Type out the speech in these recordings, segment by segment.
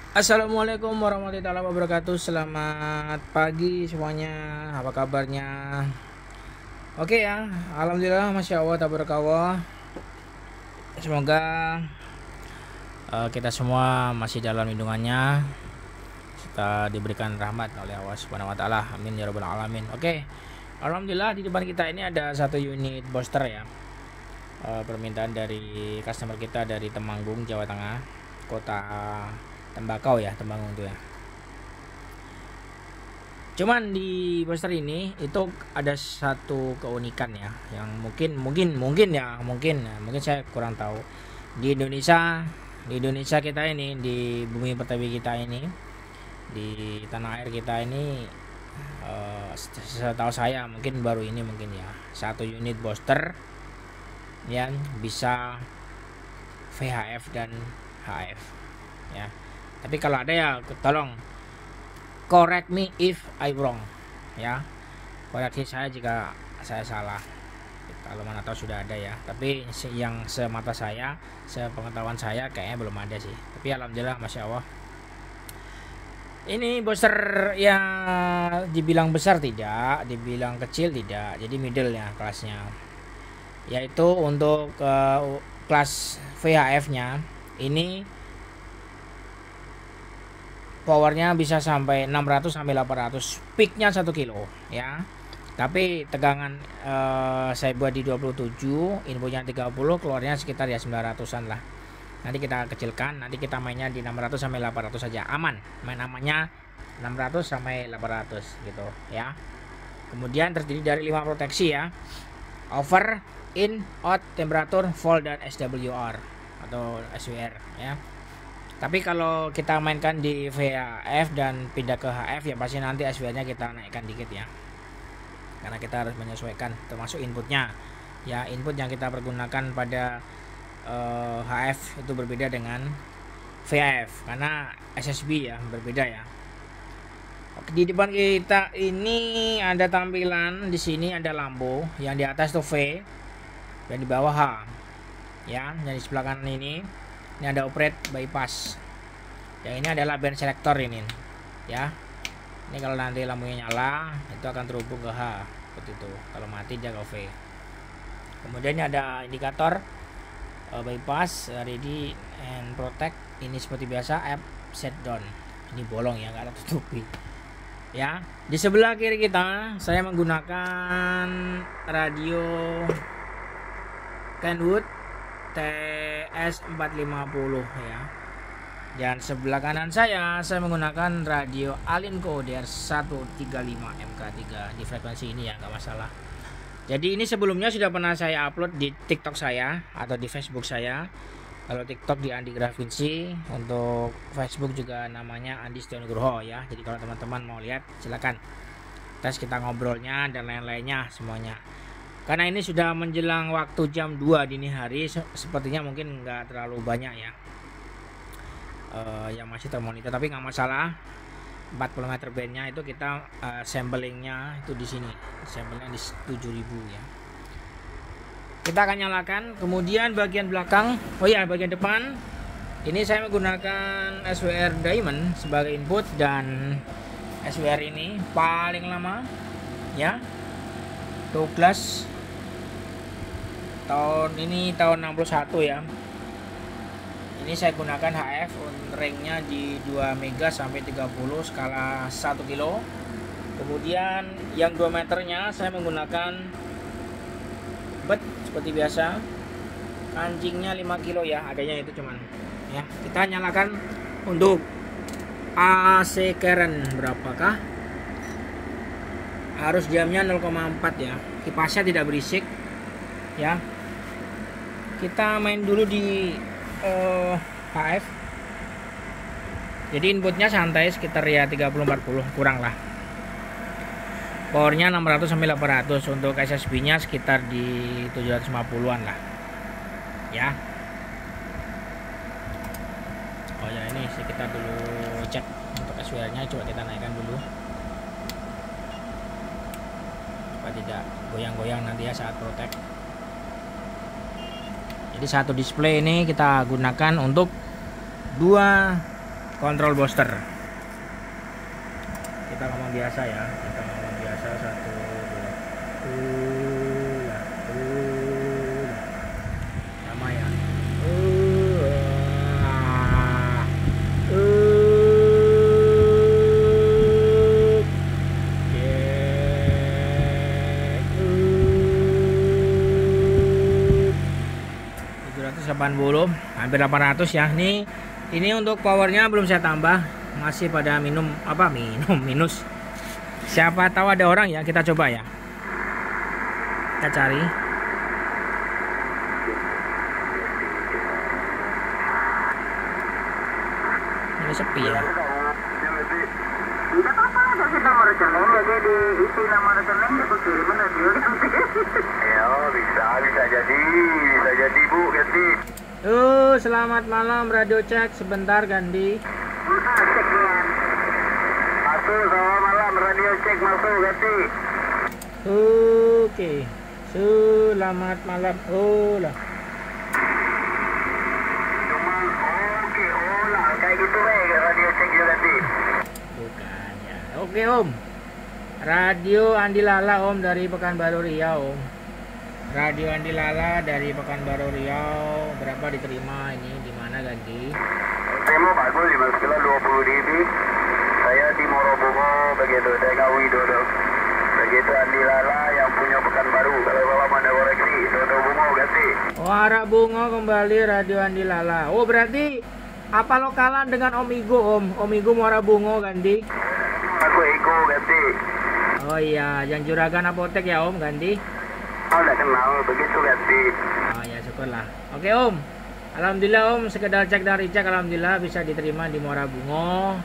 Assalamualaikum warahmatullahi wabarakatuh. Selamat pagi semuanya. Apa kabarnya? Oke ya, alhamdulillah, masya Allah, tabarakallah. Semoga kita semua masih dalam lindungannya. Kita diberikan rahmat oleh Allah Subhanahu wa taala. Amin ya rabbal alamin. Oke. Alhamdulillah, di depan kita ini ada satu unit booster ya. Permintaan dari customer kita dari Temanggung, Jawa Tengah, kota Tembakau ya, Temanggung tuh ya. Cuman di booster ini itu ada satu keunikan ya, yang mungkin saya kurang tahu. Di Indonesia kita ini, di bumi pertiwi kita ini, di tanah air kita ini, setahu saya mungkin baru ini mungkin ya, satu unit booster yang bisa VHF dan HF ya. Tapi kalau ada ya tolong correct me if I wrong ya. Koreksi saya jika saya salah. Kalau mana tahu sudah ada ya. Tapi yang semata saya, sepengetahuan saya kayaknya belum ada sih. Tapi alhamdulillah, masya Allah. Ini booster yang dibilang besar tidak, dibilang kecil tidak. Jadi middle ya kelasnya. Yaitu untuk kelas VHF-nya ini powernya bisa sampai 600 sampai 800, peaknya 1 kilo ya. Tapi tegangan saya buat di 27, inputnya 30, keluarnya sekitar ya 900-an lah. Nanti kita kecilkan, nanti kita mainnya di 600 sampai 800 saja, aman. Main amannya 600 sampai 800 gitu ya. Kemudian terdiri dari 5 proteksi ya. Over, in, out, temperatur, volt, dan SWR atau SWR ya. Tapi kalau kita mainkan di VHF dan pindah ke HF ya pasti nanti SWR-nya kita naikkan dikit ya. Karena kita harus menyesuaikan termasuk inputnya. Ya, input yang kita pergunakan pada HF itu berbeda dengan VHF karena SSB ya, berbeda ya. Oke, di depan kita ini ada tampilan, di sini ada lampu, yang di atas tuh V dan di bawah H. Ya, dan di sebelah kanan ini ada operate bypass. Yang ini adalah band selector ini ya. Ini kalau nanti lampunya nyala itu akan terhubung ke H seperti itu. Kalau mati dia ke V. Kemudian ini ada indikator bypass, ready and protect. Ini seperti biasa app set down. Ini bolong ya, nggak ada tutupi ya. Di sebelah kiri kita saya menggunakan radio Kenwood TS450 ya. Dan sebelah kanan saya menggunakan radio Alinco DR135 MK3 di frekuensi ini ya, nggak masalah. Jadi ini sebelumnya sudah pernah saya upload di TikTok saya atau di Facebook saya. Kalau TikTok di Andi Gravinci, untuk Facebook juga namanya Andi Stionugroho ya. Jadi kalau teman-teman mau lihat silakan. Tes kita ngobrolnya dan lain-lainnya semuanya. Karena ini sudah menjelang waktu jam 2 dini hari, sepertinya mungkin nggak terlalu banyak ya yang masih termonitor, tapi nggak masalah. 40 meter bandnya itu kita samplingnya itu di sini, sampelnya di 7000 ya. Kita akan nyalakan. Kemudian bagian belakang, bagian depan ini saya menggunakan SWR Diamond sebagai input, dan SWR ini paling lama ya, Douglas tahun 61 ya. Ini saya gunakan HF, ringnya di 2 mega sampai 30, skala 1 kilo. Kemudian yang 2 meternya saya menggunakan bet seperti biasa, kancingnya 5 kilo ya, adanya itu cuman ya. Kita nyalakan untuk AC current berapakah, harus jamnya 0,4 ya, kipasnya tidak berisik ya. Kita main dulu di HF. Jadi inputnya santai sekitar ya 30-40 kurang lah. Powernya 600 sampai 800, untuk SSB nya sekitar di 750-an lah ya. Oh ya, ini kita dulu cek untuk SWR nya, coba kita naikkan dulu supaya tidak goyang-goyang nanti ya saat protect. Jadi satu display ini kita gunakan untuk 2 kontrol booster. Kita ngomong biasa ya, kita ngomong biasa 1 2 sama ya. Hampir 800 ya. Ini untuk powernya belum saya tambah, masih pada minus. Siapa tahu ada orang ya, kita coba ya. Kita cari. Ini sepi ya. Tidak apa-apa, kasih nomor rekeningnya, jadi isi nomor rekeningnya aku kirim nanti. Ya, bisa jadi Bu, ganti. Selamat malam, radio cek sebentar Gandhi. Ceknya. Masuk, selamat malam, radio cek masuk, ganti. Oke, selamat malam. Lah. Kayak gitu radio cek juga ganti. Bukan ya. Oke Om. Radio Andi Lala Om dari Pekanbaru Riau Om. Radio Andi Lala dari Pekanbaru Riau. Berapa diterima ini? Di mana Ganti? Demo bagus 5 kilo 20 dB. Saya di Morobungo begitu, saya Ngawi Dodo. Begitu Andi Lala yang punya Pekanbaru. Kalau Bapak mana koreksi, Dodo Bungo ganti. Wara Bungo kembali Radio Andi Lala. Oh berarti apa lokalan dengan Om Igo Om? Om Igo Muara Bungo Ganti. Aku Ego ganti. Oh iya, yang Juragan Apotek ya Om Ganti. Oh udah kenal, begitu ganti. Oh ya syukurlah. Oke Om. Alhamdulillah Om, sekedar cek dan recheck alhamdulillah bisa diterima di Muara Bungo.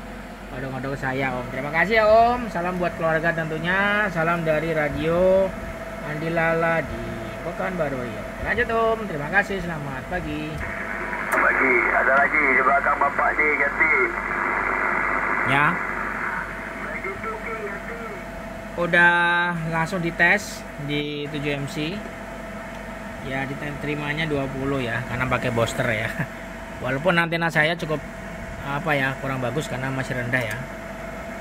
Odong-odong saya Om. Terima kasih ya Om. Salam buat keluarga tentunya. Salam dari Radio Andi Lala di Pekanbaru Riau. Lanjut Om. Terima kasih. Selamat pagi. Pagi, ada lagi di belakang Bapak nih ganti. Ya. Udah langsung dites di 7MC. Ya diterimanya 20 ya, karena pakai booster ya. Walaupun antena saya cukup kurang bagus karena masih rendah ya.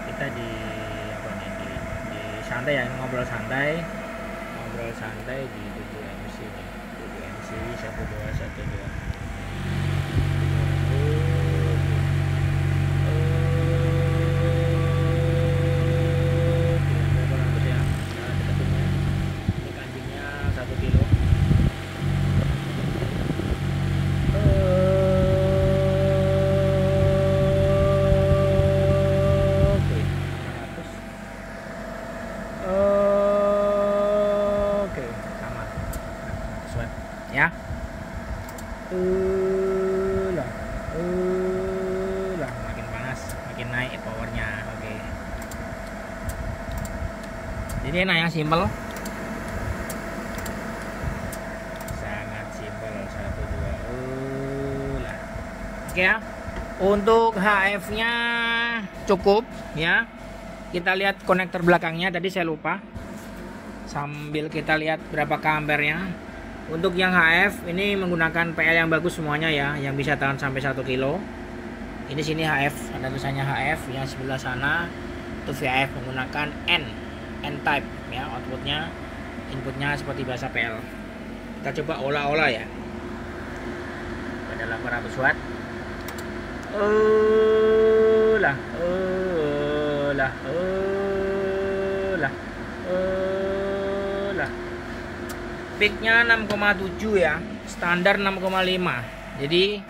Kita di santai ya, ngobrol santai di 7MC nih. 7MC 1212. Ya. Makin panas, makin naik powernya. Oke. Jadi enak ya, simple. Sangat simple. 1 2 lah. Oke ya. Untuk HF-nya cukup ya. Kita lihat konektor belakangnya, tadi saya lupa. Sambil kita lihat berapa ampernya. Untuk yang HF ini menggunakan PL yang bagus semuanya ya, yang bisa tahan sampai 1 kilo. Ini sini HF, ada tulisannya HF. Yang sebelah sana itu VHF menggunakan N type ya, outputnya, inputnya seperti biasa PL. Kita coba olah-olah ya. Pada 800 watt. Peaknya 6,7 ya, standar 6,5. Jadi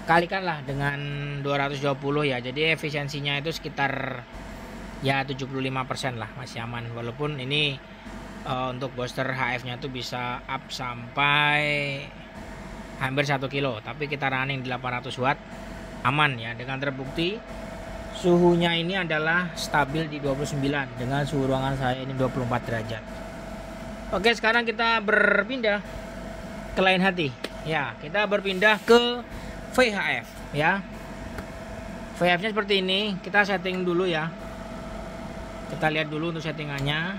kalikanlah dengan 220 ya. Jadi efisiensinya itu sekitar ya 75% lah, masih aman. Walaupun ini untuk booster HF-nya tuh bisa up sampai hampir 1 kilo, tapi kita running di 800 watt aman ya. Dengan terbukti suhunya ini adalah stabil di 29 dengan suhu ruangan saya ini 24 derajat. Oke, sekarang kita berpindah ke lain hati. Ya, kita berpindah ke VHF ya. VHF-nya seperti ini. Kita setting dulu ya. Kita lihat dulu untuk settingannya.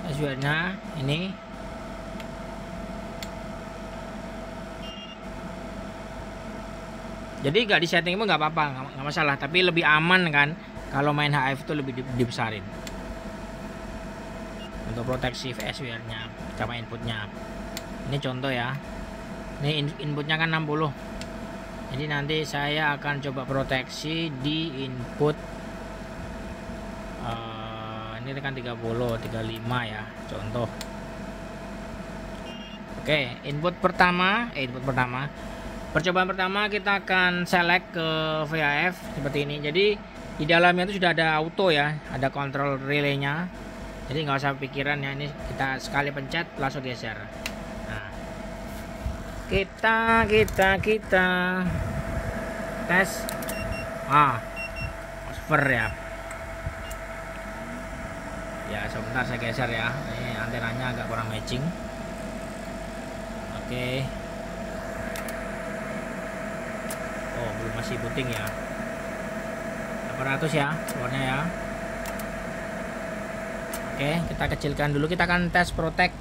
Passwordnya ini. Jadi nggak disetting pun nggak apa-apa, nggak masalah. Tapi lebih aman kan kalau main HF itu lebih dibesarin untuk proteksi VSWR-nya sama inputnya. Ini contoh ya. Ini inputnya kan 60. Jadi nanti saya akan coba proteksi di input ini kan 30, 35 ya, contoh. Oke, input pertama, percobaan pertama kita akan select ke VHF seperti ini. Jadi di dalamnya itu sudah ada auto ya, ada kontrol relaynya. Jadi nggak usah pikiran ya, ini kita sekali pencet langsung geser. Nah, kita tes transfer ya. Ya sebentar saya geser ya, ini antenanya agak kurang matching. Oke. Oh belum, masih booting ya. 800 ya keluarnya ya. Oke, kita kecilkan dulu. Kita akan tes protect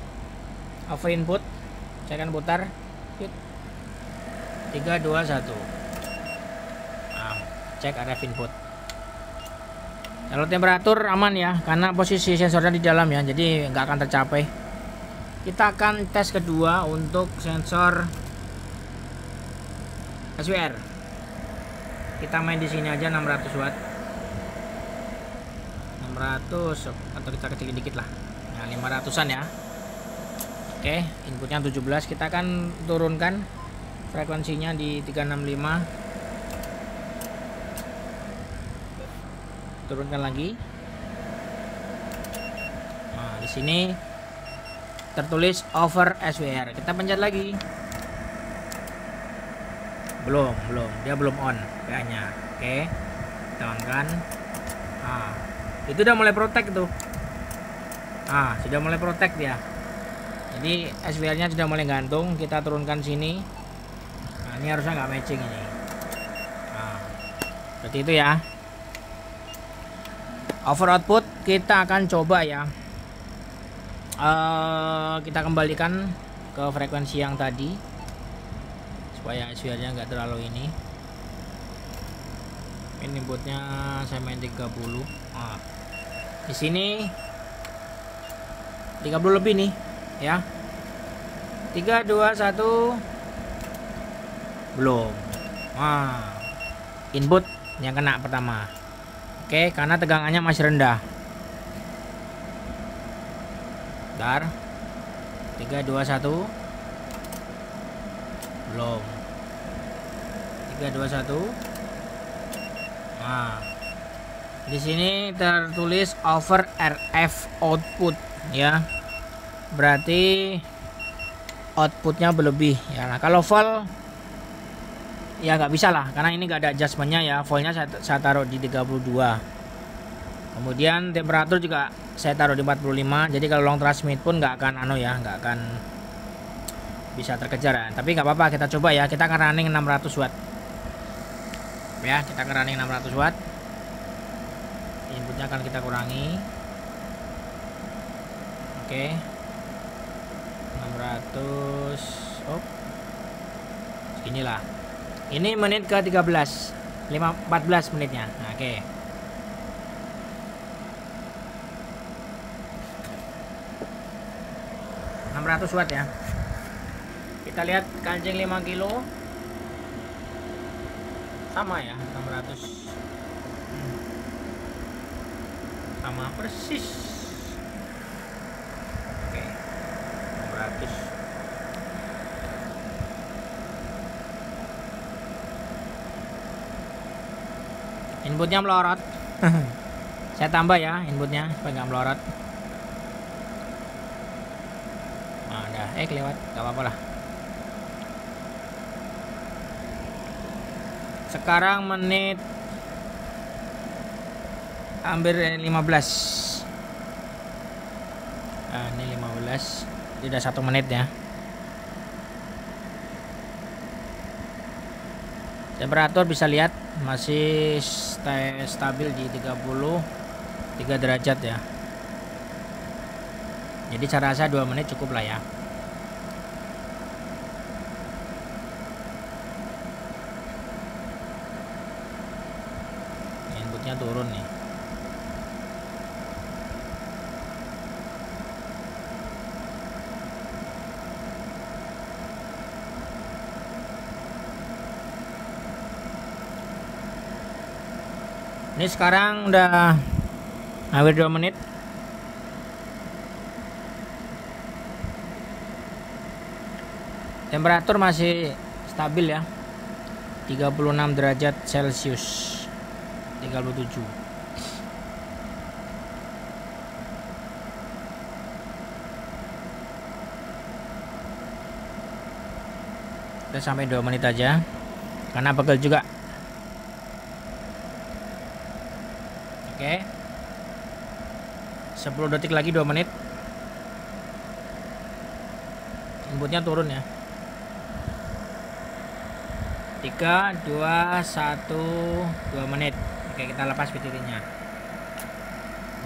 over input. Saya akan putar 3, 2, 1. Cek RF input. Kalau temperatur aman ya, karena posisi sensornya di dalam ya, jadi nggak akan tercapai. Kita akan tes kedua untuk sensor SWR. Kita main di sini aja 600 watt. 600 atau kita kecilin dikit lah. Nah, 500-an ya. Oke, inputnya 17. Kita akan turunkan frekuensinya di 365. Turunkan lagi. Nah, di sini tertulis over SWR. Kita pencet lagi. Belum, dia belum on PA-nya. Oke. Kita on kan. Nah, itu udah mulai protect tuh. Ah, sudah mulai protect ya. Jadi SWR-nya sudah mulai gantung. Kita turunkan sini. Nah, ini harusnya nggak matching ini. Nah, seperti itu ya. Over output kita akan coba ya. Kita kembalikan ke frekuensi yang tadi supaya SWR-nya nggak terlalu ini. Ini inputnya saya main 30. Nah, di sini 30 lebih nih ya. 3, 2, 1. Belum. Nah, input yang kena pertama. Oke, karena tegangannya masih rendah. Bentar. 3, 2, 1. Belum. 3, 2, 1. Nah, di sini tertulis over RF output ya. Berarti outputnya berlebih ya. Nah, kalau vol ya nggak bisa lah, karena ini nggak ada adjustmentnya ya. Voltnya saya taruh di 32. Kemudian temperatur juga saya taruh di 45. Jadi kalau long transmit pun nggak akan nggak akan bisa terkejar ya. Tapi nggak apa-apa, kita coba ya. Kita akan running 600 watt ya. Kita akan running 600 watt. Inputnya akan kita kurangi. Oke, 600. Oh, inilah. Ini menit ke 13, 14 menitnya. Nah, oke. .600 watt ya. Kita lihat kancing 5 kilo. Sama ya, 600. Sama persis. Oke. 600. Inputnya melorot. Saya tambah ya inputnya supaya nggak melorot. Nah, udah kelewat, nggak apa-apa lah. Sekarang menit hampir 15. Nah, ini 15. Ini udah 1 menit ya. Temperatur bisa lihat masih stay stabil di 33 derajat ya. Jadi saya rasa 2 menit cukup lah ya. inputnya turun nih. Ini sekarang udah hampir 2 menit. Temperatur masih stabil ya. 36 derajat Celcius. 37. Kita sampai 2 menit aja. Karena pegel juga. Oke. 10 detik lagi 2 menit. Inputnya turun ya. 3, 2, 1, 2 menit. Oke, kita lepas PTT-nya.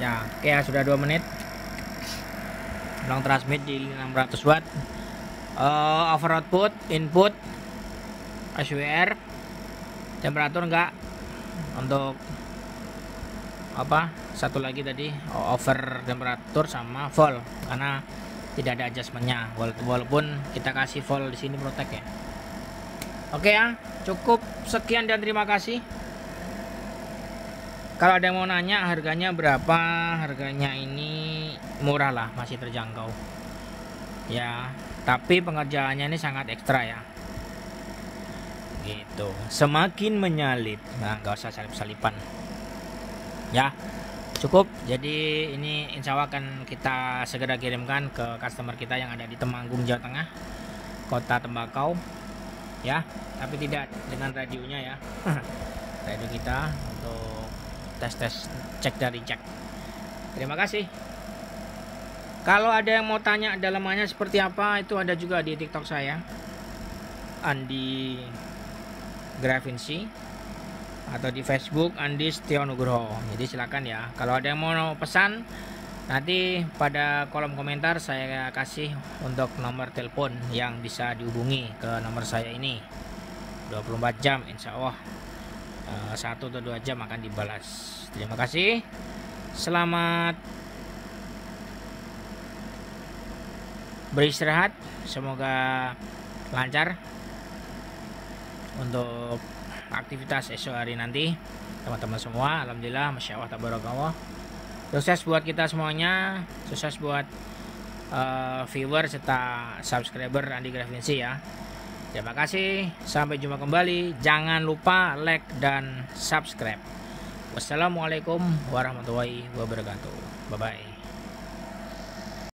Ya, oke, sudah 2 menit. Ulang transmit di 600 watt. Over output, input SWR. Temperatur enggak. Untuk apa? Satu lagi tadi over temperatur sama vol, karena tidak ada adjustmentnya, walaupun kita kasih vol di sini protect ya. Oke ya, cukup sekian dan terima kasih. Kalau ada yang mau nanya harganya berapa, harganya ini murah lah, masih terjangkau ya, tapi pengerjaannya ini sangat ekstra ya gitu. Semakin menyalip, nah nggak usah salip-salipan ya. Cukup. Jadi ini insya Allah akan kita segera kirimkan ke customer kita yang ada di Temanggung, Jawa Tengah, Kota Tembakau ya, tapi tidak dengan radionya ya. Radio kita untuk tes cek dari cek. Terima kasih. Kalau ada yang mau tanya dalamannya seperti apa, itu ada juga di TikTok saya, Andi Gravinsi, atau di Facebook Andi Setio Nugroho. Jadi silakan ya. Kalau ada yang mau pesan, nanti pada kolom komentar saya kasih untuk nomor telepon yang bisa dihubungi ke nomor saya ini. 24 jam insya Allah 1 atau 2 jam akan dibalas. Terima kasih. Selamat beristirahat. Semoga lancar untuk aktivitas esok hari nanti teman-teman semua. Alhamdulillah, masya Allah, tabarakallah. Sukses buat kita semuanya, sukses buat viewer serta subscriber Andi Gravinsi ya. Terima kasih, sampai jumpa kembali. Jangan lupa like dan subscribe. Wassalamualaikum warahmatullahi wabarakatuh. Bye bye.